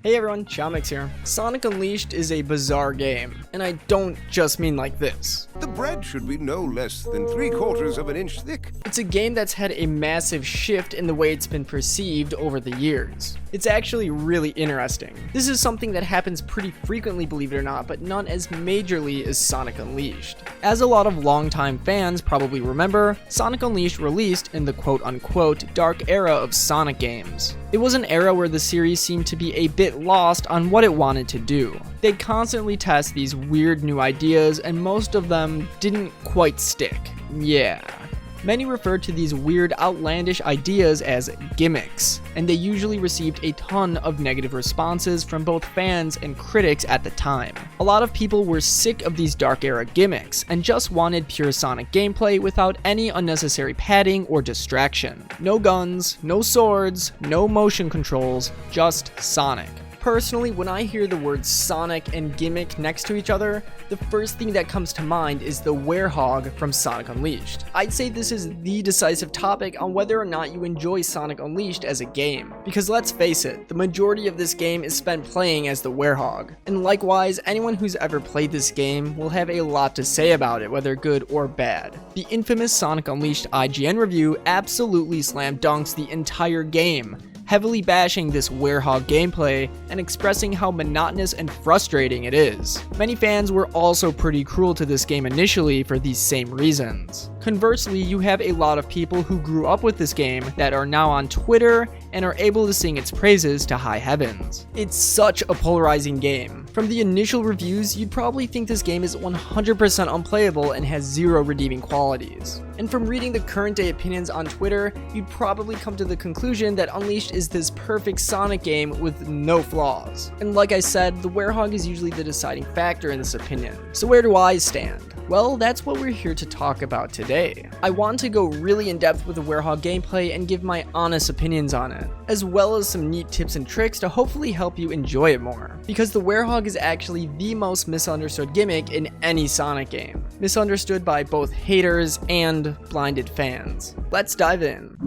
Hey everyone, chaomix here. Sonic Unleashed is a bizarre game, and I don't just mean like this. The bread should be no less than 3/4 of an inch thick. It's a game that's had a massive shift in the way it's been perceived over the years. It's actually really interesting. This is something that happens pretty frequently, believe it or not, but not as majorly as Sonic Unleashed. As a lot of longtime fans probably remember, Sonic Unleashed released in the quote-unquote dark era of Sonic games. It was an era where the series seemed to be a bit lost on what it wanted to do. They'd constantly test these weird new ideas, and most of them didn't quite stick. Yeah. Many referred to these weird, outlandish ideas as gimmicks, and they usually received a ton of negative responses from both fans and critics at the time. A lot of people were sick of these dark era gimmicks, and just wanted pure Sonic gameplay without any unnecessary padding or distraction. No guns, no swords, no motion controls, just Sonic. Personally, when I hear the words Sonic and Gimmick next to each other, the first thing that comes to mind is the Werehog from Sonic Unleashed. I'd say this is the decisive topic on whether or not you enjoy Sonic Unleashed as a game. Because let's face it, the majority of this game is spent playing as the Werehog. And likewise, anyone who's ever played this game will have a lot to say about it, whether good or bad. The infamous Sonic Unleashed IGN review absolutely slam dunks the entire game, heavily bashing this Werehog gameplay and expressing how monotonous and frustrating it is. Many fans were also pretty cruel to this game initially for these same reasons. Conversely, you have a lot of people who grew up with this game that are now on Twitter and are able to sing its praises to high heavens. It's such a polarizing game. From the initial reviews, you'd probably think this game is 100% unplayable and has zero redeeming qualities. And from reading the current day opinions on Twitter, you'd probably come to the conclusion that Unleashed is this perfect Sonic game with no flaws. And like I said, the Werehog is usually the deciding factor in this opinion. So where do I stand? Well, that's what we're here to talk about today. I want to go really in depth with the Werehog gameplay and give my honest opinions on it, as well as some neat tips and tricks to hopefully help you enjoy it more. Because the Werehog is actually the most misunderstood gimmick in any Sonic game. Misunderstood by both haters and blinded fans. Let's dive in.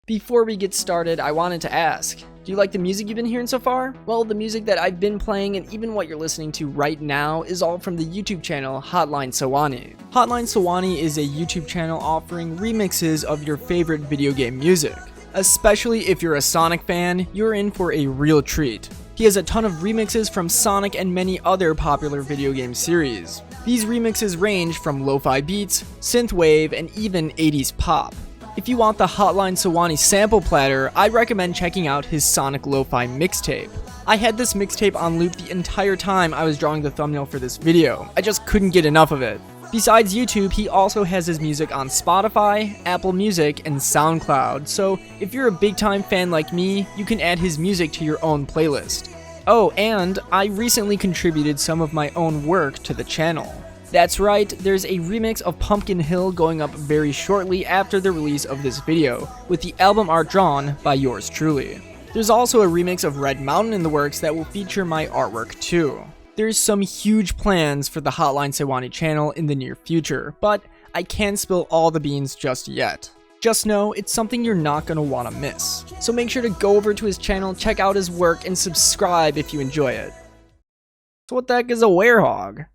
Before we get started, I wanted to ask, do you like the music you've been hearing so far? Well, the music that I've been playing and even what you're listening to right now is all from the YouTube channel Hotline Sehwani. Hotline Sehwani is a YouTube channel offering remixes of your favorite video game music. Especially if you're a Sonic fan, you're in for a real treat. He has a ton of remixes from Sonic and many other popular video game series. These remixes range from lo-fi beats, synthwave, and even 80s pop. If you want the Hotline Sehwani sample platter, I recommend checking out his Sonic Lofi mixtape. I had this mixtape on loop the entire time I was drawing the thumbnail for this video. I just couldn't get enough of it. Besides YouTube, he also has his music on Spotify, Apple Music, and SoundCloud, so if you're a big time fan like me, you can add his music to your own playlist. Oh, and I recently contributed some of my own work to the channel. That's right, there's a remix of Pumpkin Hill going up very shortly after the release of this video, with the album art drawn by yours truly. There's also a remix of Red Mountain in the works that will feature my artwork too. There's some huge plans for the Hotline Sehwani channel in the near future, but I can't spill all the beans just yet. Just know it's something you're not going to want to miss. So make sure to go over to his channel, check out his work, and subscribe if you enjoy it. So what the heck is a Werehog?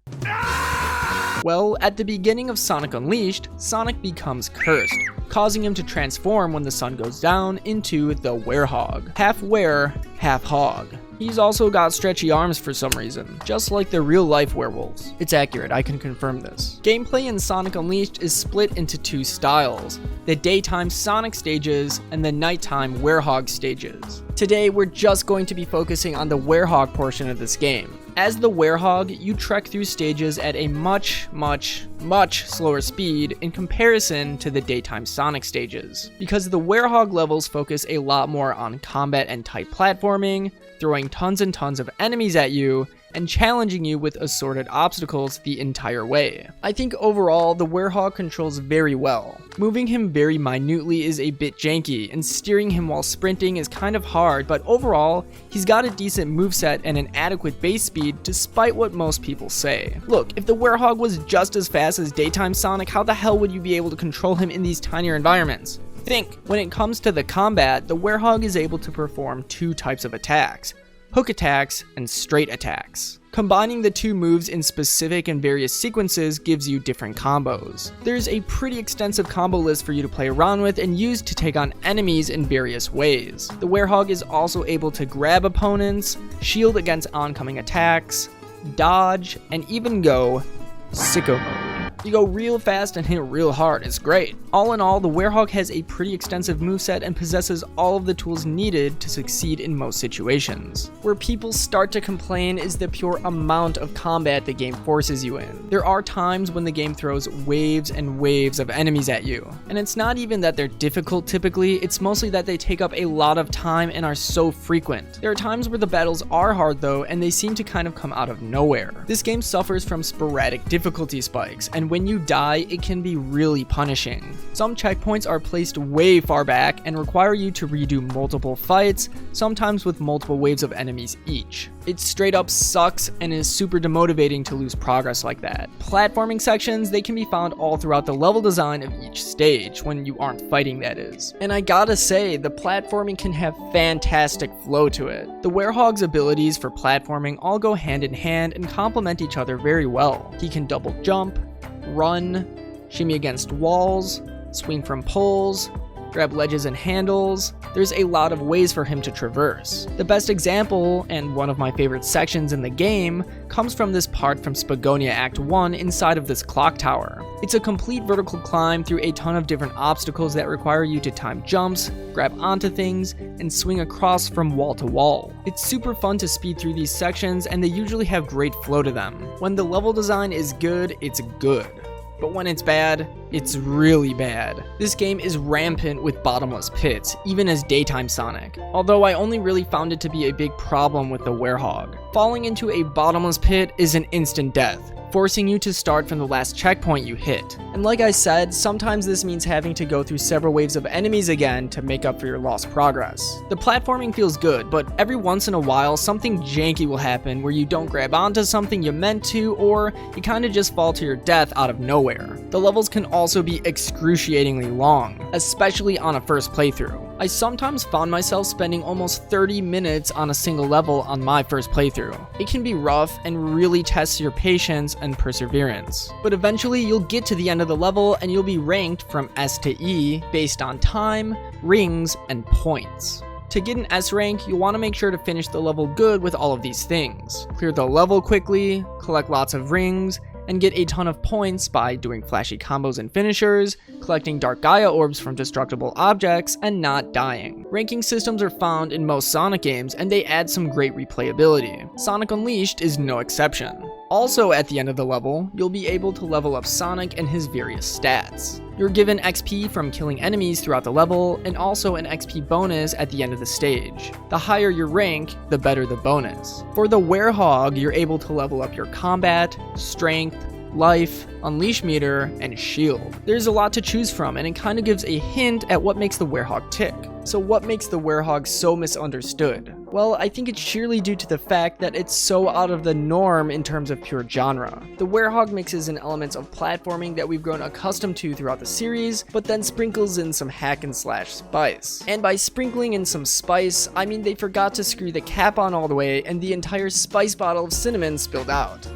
Well, at the beginning of Sonic Unleashed, Sonic becomes cursed, causing him to transform when the sun goes down into the Werehog. Half were, half hog. He's also got stretchy arms for some reason, just like the real-life werewolves. It's accurate, I can confirm this. Gameplay in Sonic Unleashed is split into two styles, the daytime Sonic stages and the nighttime Werehog stages. Today, we're just going to be focusing on the Werehog portion of this game. As the Werehog, you trek through stages at a much slower speed in comparison to the daytime Sonic stages, because the Werehog levels focus a lot more on combat and tight platforming, throwing tons and tons of enemies at you, and challenging you with assorted obstacles the entire way. I think overall, the Werehog controls very well. Moving him very minutely is a bit janky, and steering him while sprinting is kind of hard, but overall, he's got a decent moveset and an adequate base speed despite what most people say. Look, if the Werehog was just as fast as daytime Sonic, how the hell would you be able to control him in these tinier environments? Think, when it comes to the combat, the Werehog is able to perform two types of attacks: hook attacks and straight attacks. Combining the two moves in specific and various sequences gives you different combos. There's a pretty extensive combo list for you to play around with and use to take on enemies in various ways. The Werehog is also able to grab opponents, shield against oncoming attacks, dodge, and even go sicko mode. You go real fast and hit real hard, it's great. All in all, the Werehog has a pretty extensive moveset and possesses all of the tools needed to succeed in most situations. Where people start to complain is the pure amount of combat the game forces you in. There are times when the game throws waves and waves of enemies at you, and it's not even that they're difficult typically, it's mostly that they take up a lot of time and are so frequent. There are times where the battles are hard though, and they seem to kind of come out of nowhere. This game suffers from sporadic difficulty spikes, and when you die, it can be really punishing. Some checkpoints are placed way far back and require you to redo multiple fights, sometimes with multiple waves of enemies each. It straight up sucks and is super demotivating to lose progress like that. Platforming sections, they can be found all throughout the level design of each stage, when you aren't fighting that is. And I gotta say, the platforming can have fantastic flow to it. The Werehog's abilities for platforming all go hand in hand and complement each other very well. He can double jump, run, shimmy against walls, swing from poles, grab ledges and handles. There's a lot of ways for him to traverse. The best example, and one of my favorite sections in the game, comes from this part from Spagonia Act 1 inside of this clock tower. It's a complete vertical climb through a ton of different obstacles that require you to time jumps, grab onto things, and swing across from wall to wall. It's super fun to speed through these sections, and they usually have great flow to them. When the level design is good, it's good. But when it's bad, it's really bad. This game is rampant with bottomless pits, even as daytime Sonic, although I only really found it to be a big problem with the Werehog. Falling into a bottomless pit is an instant death, forcing you to start from the last checkpoint you hit. And like I said, sometimes this means having to go through several waves of enemies again to make up for your lost progress. The platforming feels good, but every once in a while something janky will happen where you don't grab onto something you meant to, or you kinda just fall to your death out of nowhere. The levels can also be excruciatingly long, especially on a first playthrough. I sometimes found myself spending almost 30 minutes on a single level on my first playthrough. It can be rough and really tests your patience and perseverance. But eventually you'll get to the end of the level and you'll be ranked from S to E based on time, rings, and points. To get an S rank, you'll want to make sure to finish the level good with all of these things. Clear the level quickly, collect lots of rings, and get a ton of points by doing flashy combos and finishers, collecting Dark Gaia orbs from destructible objects, and not dying. Ranking systems are found in most Sonic games, and they add some great replayability. Sonic Unleashed is no exception. Also at the end of the level, you'll be able to level up Sonic and his various stats. You're given XP from killing enemies throughout the level, and also an XP bonus at the end of the stage. The higher your rank, the better the bonus. For the Werehog, you're able to level up your combat, strength, life, unleash meter, and shield. There's a lot to choose from, and it kind of gives a hint at what makes the Werehog tick. So what makes the Werehog so misunderstood? Well, I think it's sheerly due to the fact that it's so out of the norm in terms of pure genre. The Werehog mixes in elements of platforming that we've grown accustomed to throughout the series, but then sprinkles in some hack and slash spice. And by sprinkling in some spice, I mean they forgot to screw the cap on all the way and the entire spice bottle of cinnamon spilled out.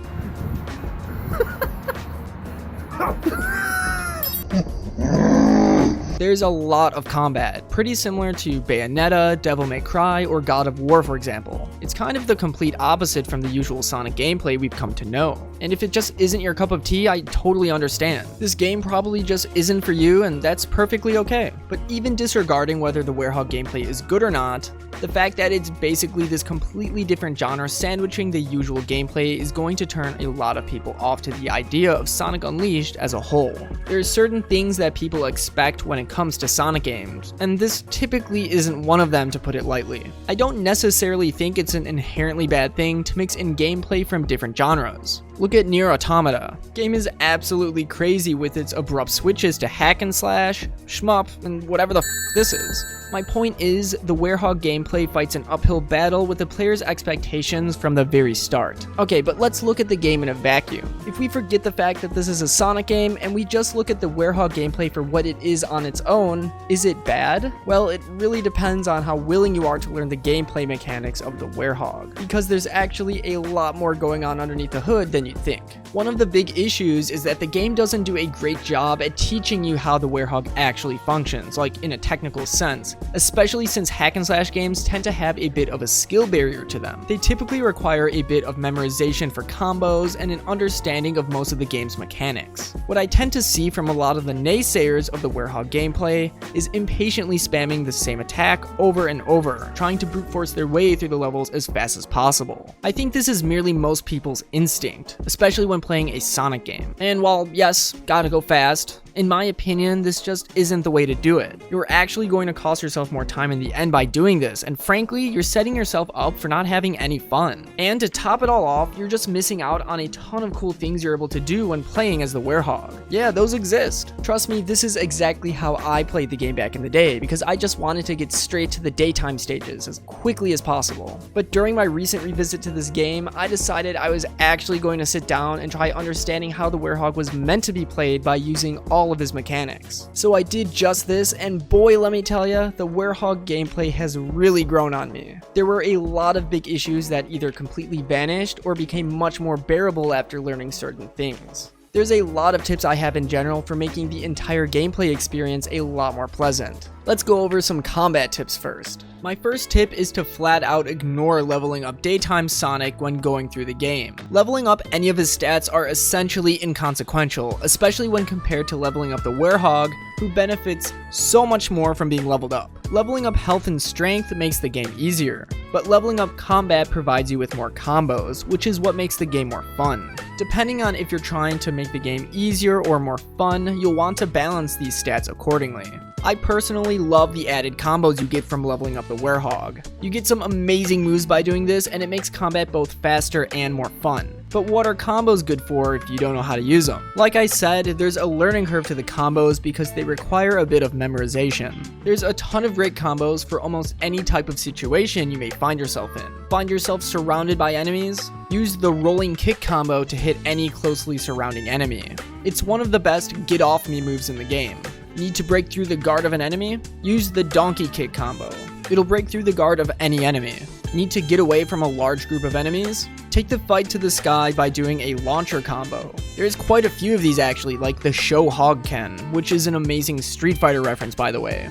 There's a lot of combat, pretty similar to Bayonetta, Devil May Cry, or God of War for example. It's kind of the complete opposite from the usual Sonic gameplay we've come to know. And if it just isn't your cup of tea, I totally understand. This game probably just isn't for you, and that's perfectly okay. But even disregarding whether the Werehog gameplay is good or not, the fact that it's basically this completely different genre sandwiching the usual gameplay is going to turn a lot of people off to the idea of Sonic Unleashed as a whole. There are certain things that people expect when it comes to Sonic games, and this typically isn't one of them, to put it lightly. I don't necessarily think it's an inherently bad thing to mix in gameplay from different genres. Look at Nier Automata. Game is absolutely crazy with its abrupt switches to hack and slash, shmup, and whatever the this is. My point is, the Werehog gameplay fights an uphill battle with the player's expectations from the very start. Okay, but let's look at the game in a vacuum. If we forget the fact that this is a Sonic game and we just look at the Werehog gameplay for what it is on its own, is it bad? Well, it really depends on how willing you are to learn the gameplay mechanics of the Werehog, because there's actually a lot more going on underneath the hood than you'd think. One of the big issues is that the game doesn't do a great job at teaching you how the Werehog actually functions, like in a technical sense, especially since hack and slash games tend to have a bit of a skill barrier to them. They typically require a bit of memorization for combos and an understanding of most of the game's mechanics. What I tend to see from a lot of the naysayers of the Werehog gameplay is impatiently spamming the same attack over and over, trying to brute force their way through the levels as fast as possible. I think this is merely most people's instinct, especially when playing a Sonic game. And while yes, gotta go fast, in my opinion, this just isn't the way to do it. You're actually going to cost yourself more time in the end by doing this, and frankly, you're setting yourself up for not having any fun. And to top it all off, you're just missing out on a ton of cool things you're able to do when playing as the Werehog. Yeah, those exist. Trust me, this is exactly how I played the game back in the day, because I just wanted to get straight to the daytime stages as quickly as possible. But during my recent revisit to this game, I decided I was actually going to sit down and try understanding how the Werehog was meant to be played by using all of his mechanics. So I did just this, and boy, let me tell ya, the Werehog gameplay has really grown on me. There were a lot of big issues that either completely vanished or became much more bearable after learning certain things. There's a lot of tips I have in general for making the entire gameplay experience a lot more pleasant. Let's go over some combat tips first. My first tip is to flat out ignore leveling up daytime Sonic when going through the game. Leveling up any of his stats are essentially inconsequential, especially when compared to leveling up the Werehog, who benefits so much more from being leveled up. Leveling up health and strength makes the game easier, but leveling up combat provides you with more combos, which is what makes the game more fun. Depending on if you're trying to make the game easier or more fun, you'll want to balance these stats accordingly. I personally love the added combos you get from leveling up the Werehog. You get some amazing moves by doing this, and it makes combat both faster and more fun. But what are combos good for if you don't know how to use them? Like I said, there's a learning curve to the combos because they require a bit of memorization. There's a ton of great combos for almost any type of situation you may find yourself in. Find yourself surrounded by enemies? Use the rolling kick combo to hit any closely surrounding enemy. It's one of the best get off me moves in the game. Need to break through the guard of an enemy? Use the donkey kick combo. It'll break through the guard of any enemy. Need to get away from a large group of enemies? Take the fight to the sky by doing a launcher combo. There's quite a few of these actually, like the Show Hog Ken, which is an amazing Street Fighter reference by the way.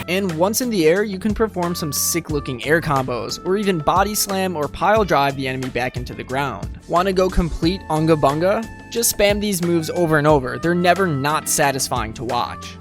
And once in the air, you can perform some sick looking air combos, or even body slam or pile drive the enemy back into the ground. Wanna go complete Unga Bunga? Just spam these moves over and over, they're never not satisfying to watch.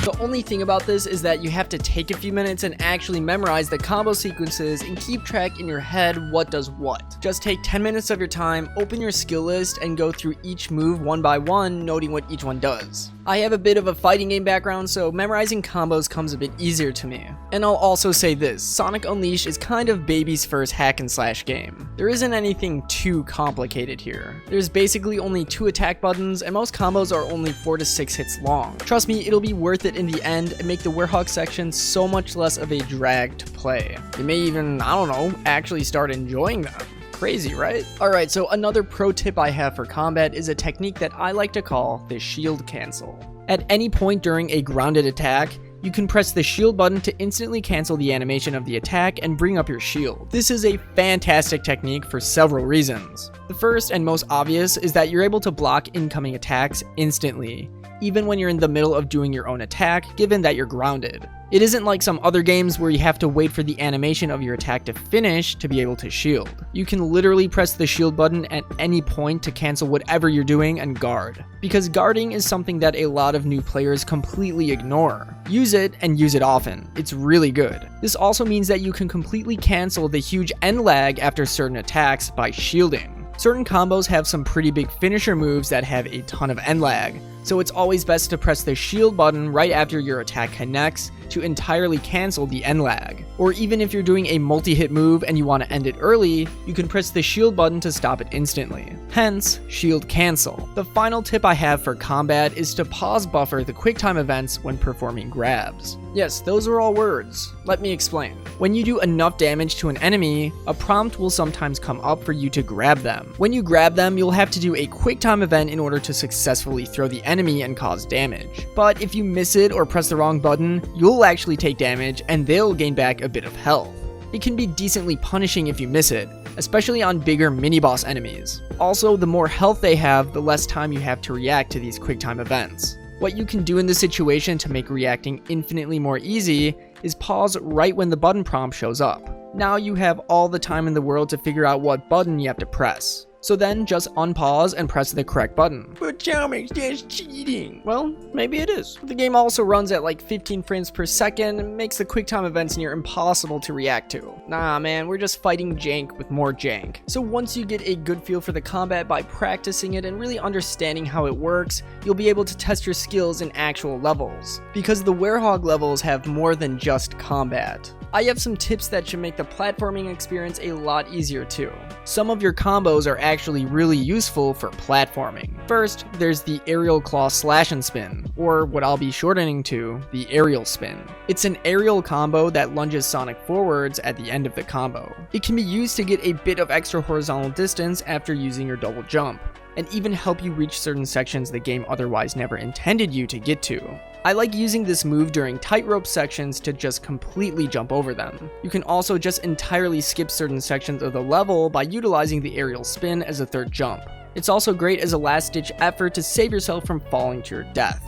The only thing about this is that you have to take a few minutes and actually memorize the combo sequences and keep track in your head what does what. Just take 10 minutes of your time, open your skill list, and go through each move one by one, noting what each one does. I have a bit of a fighting game background, so memorizing combos comes a bit easier to me. And I'll also say this, Sonic Unleashed is kind of baby's first hack and slash game. There isn't anything too complicated here. There's basically only 2 attack buttons, and most combos are only 4 to 6 hits long. Trust me, it'll be worth it in the end and make the Werehog section so much less of a drag to play. You may even, I don't know, actually start enjoying them. Crazy, right? Alright, so another pro tip I have for combat is a technique that I like to call the shield cancel. At any point during a grounded attack, you can press the shield button to instantly cancel the animation of the attack and bring up your shield. This is a fantastic technique for several reasons. The first and most obvious is that you're able to block incoming attacks instantly, even when you're in the middle of doing your own attack, given that you're grounded. It isn't like some other games where you have to wait for the animation of your attack to finish to be able to shield. You can literally press the shield button at any point to cancel whatever you're doing and guard. Because guarding is something that a lot of new players completely ignore. Use it and use it often. It's really good. This also means that you can completely cancel the huge end lag after certain attacks by shielding. Certain combos have some pretty big finisher moves that have a ton of end lag, so it's always best to press the shield button right after your attack connects to entirely cancel the end lag. Or even if you're doing a multi-hit move and you want to end it early, you can press the shield button to stop it instantly. Hence, shield cancel. The final tip I have for combat is to pause buffer the QuickTime events when performing grabs. Yes, those are all words. Let me explain. When you do enough damage to an enemy, a prompt will sometimes come up for you to grab them. When you grab them, you'll have to do a QuickTime event in order to successfully throw the enemy and cause damage. But if you miss it or press the wrong button, you'll actually take damage and they'll gain back a bit of health. It can be decently punishing if you miss it, especially on bigger mini-boss enemies. Also, the more health they have, the less time you have to react to these QuickTime events. What you can do in this situation to make reacting infinitely more easy is pause right when the button prompt shows up. Now you have all the time in the world to figure out what button you have to press. So then just unpause and press the correct button. But chaomix, that's cheating. Well, maybe it is. The game also runs at like 15 frames per second and makes the QuickTime events near impossible to react to. Nah man, we're just fighting jank with more jank. So once you get a good feel for the combat by practicing it and really understanding how it works, you'll be able to test your skills in actual levels. Because the Werehog levels have more than just combat. I have some tips that should make the platforming experience a lot easier too. Some of your combos are actually really useful for platforming. First, there's the aerial claw slash and spin, or what I'll be shortening to, the aerial spin. It's an aerial combo that lunges Sonic forwards at the end of the combo. It can be used to get a bit of extra horizontal distance after using your double jump, and even help you reach certain sections the game otherwise never intended you to get to. I like using this move during tightrope sections to just completely jump over them. You can also just entirely skip certain sections of the level by utilizing the aerial spin as a third jump. It's also great as a last-ditch effort to save yourself from falling to your death.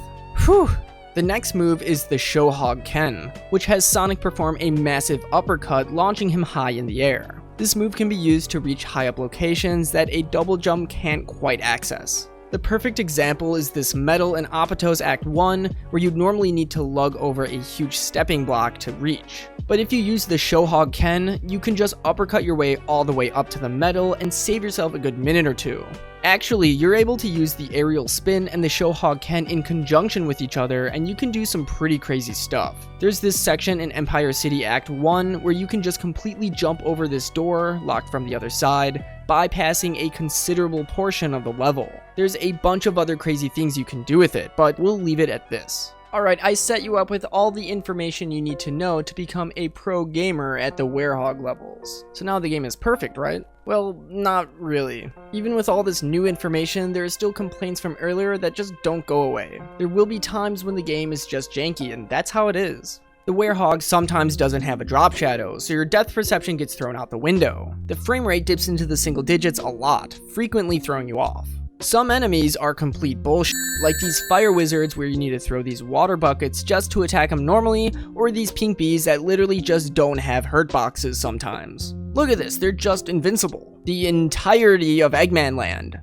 Whew! The next move is the Werehog Ken, which has Sonic perform a massive uppercut, launching him high in the air. This move can be used to reach high up locations that a double jump can't quite access. The perfect example is this medal in Apato's Act 1, where you'd normally need to lug over a huge stepping block to reach. But if you use the Werehog Ken, you can just uppercut your way all the way up to the medal and save yourself a good minute or two. Actually, you're able to use the aerial spin and the Werehog Ken in conjunction with each other, and you can do some pretty crazy stuff. There's this section in Empire City Act 1 where you can just completely jump over this door, locked from the other side, bypassing a considerable portion of the level. There's a bunch of other crazy things you can do with it, but we'll leave it at this. Alright, I set you up with all the information you need to know to become a pro gamer at the Werehog levels. So now the game is perfect, right? Well, not really. Even with all this new information, there are still complaints from earlier that just don't go away. There will be times when the game is just janky, and that's how it is. The Werehog sometimes doesn't have a drop shadow, so your depth perception gets thrown out the window. The frame rate dips into the single digits a lot, frequently throwing you off. Some enemies are complete bullshit, like these fire wizards where you need to throw these water buckets just to attack them normally, or these pink bees that literally just don't have hurt boxes sometimes. Look at this, they're just invincible. The entirety of Eggman Land.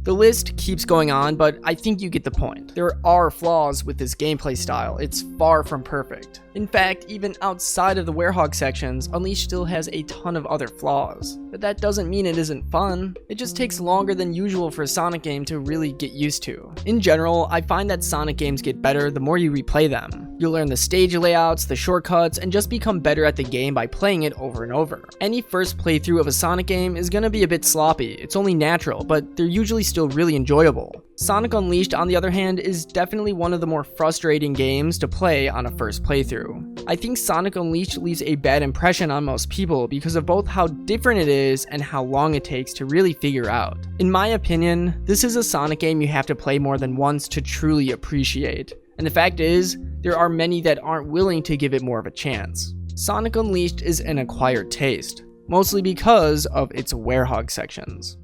The list keeps going on, but I think you get the point. There are flaws with this gameplay style. It's far from perfect. In fact, even outside of the Werehog sections, Unleashed still has a ton of other flaws. But that doesn't mean it isn't fun. It just takes longer than usual for a Sonic game to really get used to. In general, I find that Sonic games get better the more you replay them. You'll learn the stage layouts, the shortcuts, and just become better at the game by playing it over and over. Any first playthrough of a Sonic game is gonna be a bit sloppy. It's only natural, but they're usually still really enjoyable. Sonic Unleashed, on the other hand, is definitely one of the more frustrating games to play on a first playthrough. I think Sonic Unleashed leaves a bad impression on most people because of both how different it is and how long it takes to really figure out. In my opinion, this is a Sonic game you have to play more than once to truly appreciate. And the fact is, there are many that aren't willing to give it more of a chance. Sonic Unleashed is an acquired taste, mostly because of its Werehog sections.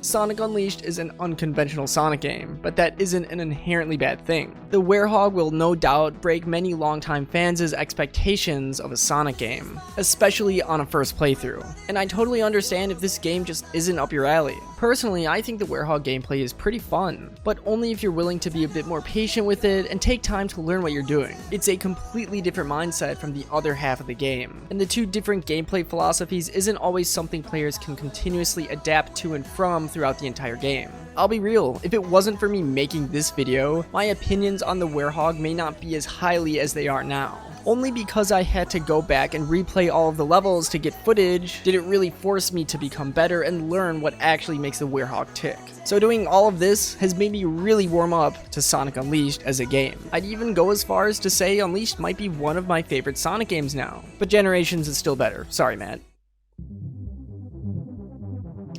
Sonic Unleashed is an unconventional Sonic game, but that isn't an inherently bad thing. The Werehog will no doubt break many longtime fans' expectations of a Sonic game, especially on a first playthrough, and I totally understand if this game just isn't up your alley. Personally, I think the Werehog gameplay is pretty fun, but only if you're willing to be a bit more patient with it and take time to learn what you're doing. It's a completely different mindset from the other half of the game, and the two different gameplay philosophies isn't always something players can continuously adapt to and from throughout the entire game. I'll be real, if it wasn't for me making this video, my opinions on the Werehog may not be as highly as they are now. Only because I had to go back and replay all of the levels to get footage did it really force me to become better and learn what actually makes the Werehog tick. So doing all of this has made me really warm up to Sonic Unleashed as a game. I'd even go as far as to say Unleashed might be one of my favorite Sonic games now. But Generations is still better, sorry Matt.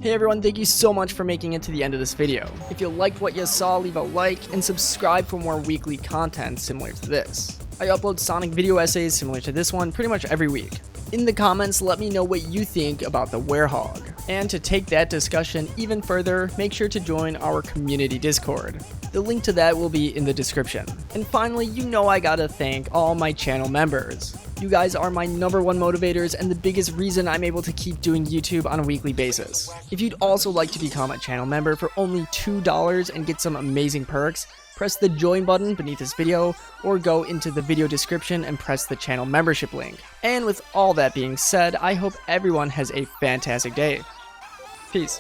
Hey everyone, thank you so much for making it to the end of this video. If you liked what you saw, leave a like and subscribe for more weekly content similar to this. I upload Sonic video essays similar to this one pretty much every week. In the comments, let me know what you think about the Werehog. And to take that discussion even further, make sure to join our community Discord. The link to that will be in the description. And finally, you know I gotta thank all my channel members. You guys are my #1 motivators and the biggest reason I'm able to keep doing YouTube on a weekly basis. If you'd also like to become a channel member for only $2 and get some amazing perks, press the join button beneath this video or go into the video description and press the channel membership link. And with all that being said, I hope everyone has a fantastic day. Peace.